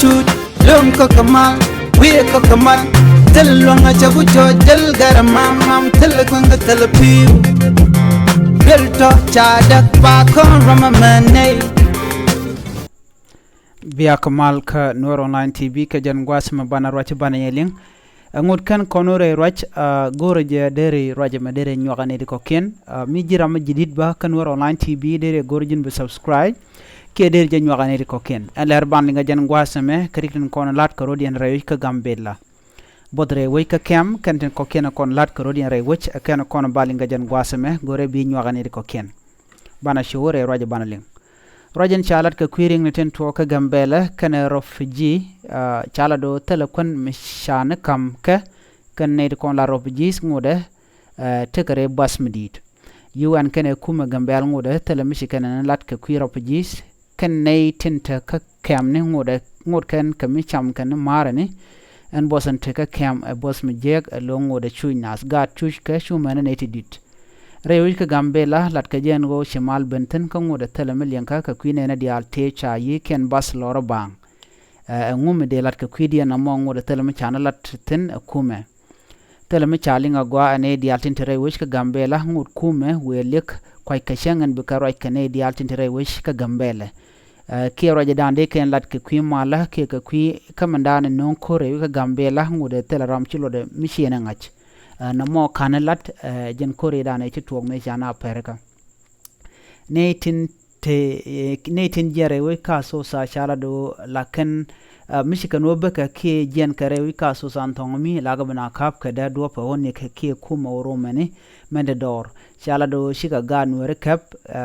chuj lum ko kamal we ko kamal telonga chagu jojal garamam telkwanga telpiu belto chadak pa kon ramamane biya kamal ka Noor Online TV ka jan gwasma bana roch bana yeling ngod kan konore roch gorje dere roje madere nyogane ko ken mi jiram jidid ba kan Noor Online TV dere gorjin be subscribe ke dere je nyogane ko ken aler ban nga jan gwasme krikin kon lat ko rodien rewi ka gambella bodre way ka kem kanten ko ken kon lat ko rodien rewi ken kon bali nga jan gwasme gore bi nyogane ko ken bana shore roje bana ling rojen chalat ka queering neten to ka gambela kana refugee chala do telekon mishana kam ka kan ne kon la refugees ngode tekare basmedit yuan kana kuma gambel ngode tele mishi kana lat ka queer refugees kan ne tinta ka kam ne ngod kan kami cham kan marane en bosan te ka kam bos me jeg ngode chuinas ga chush ka shumana ne tidit rewi ka gambela lat ka jen go shimal benten ka ngode telemel yanka ka kwine na dial te cha yi ken bas loro bang ngum de lat ka kwidi na mo ngode teleme chana lat ten kume teleme chalinga gwa ane dial tin rewi ka gambela ngud kume welek kwai ka shangan be ka roi ka ne dial tin rewi ka gambela ke roje dande ken lat ka kwi mala ke ka kwi kamandane non ko rewi ka gambela ngode teleram chilo de mishena ngach namo kanalat jen kore dana ci tuog me jana perka netin jere we kaso sa chala do laken mishika no beka ke jen kare we kaso san tongomi laga bana kap ka da do pa woni ke kuma woro mane mende dor chala do shika ganu rekap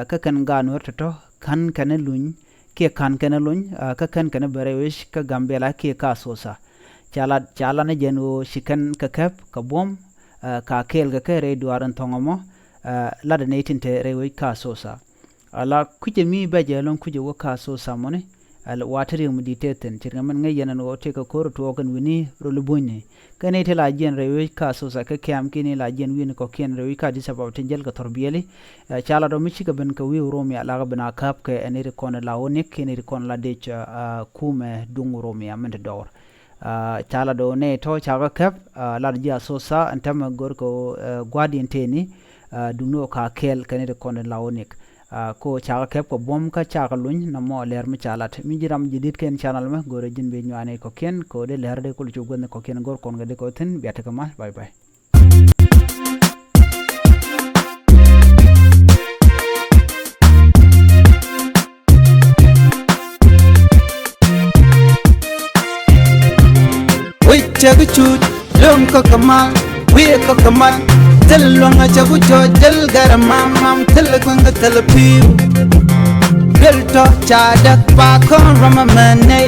ka kan ganu to kan luñ ke kan luñ ka kan bare we ka gambela ke kaso sa chala ne jeno shikan ka kap ka bom ka kel ga kere duaran tongomo la de netin te rewi ka sosa ala kuje mi baje lon kuje wo ka sosa mone al watari mu diteten tirgaman ngay yanan wo te ka kor to kan wini rolubunni kane te la jen rewi ka sosa ka kyam kini la jen wini ko ken rewi ka disabab te jel ka torbiyeli chala do michi ka ben ka wi romi ala ga bana kap ke eniri kon la wonik kini kon la de kume dungu romi amende dor chala do ne to chaga kap larja sosa antama gorko gwadin teni duno ka kel kanede kon lawonik ko chaga kap ko bom ka chaga luñ na mo leer mi chalat mi jiram jidit ken channel ma gore jinbe ñane ko ken ko de leer de ko lu gonne ko ken gor kon ngade ko ten biata kama bye bye chagu chuj lum ko kamal we ko kamal telonga chagu jojal garamam telkwanga telpiu belto chadak pa kon ramamane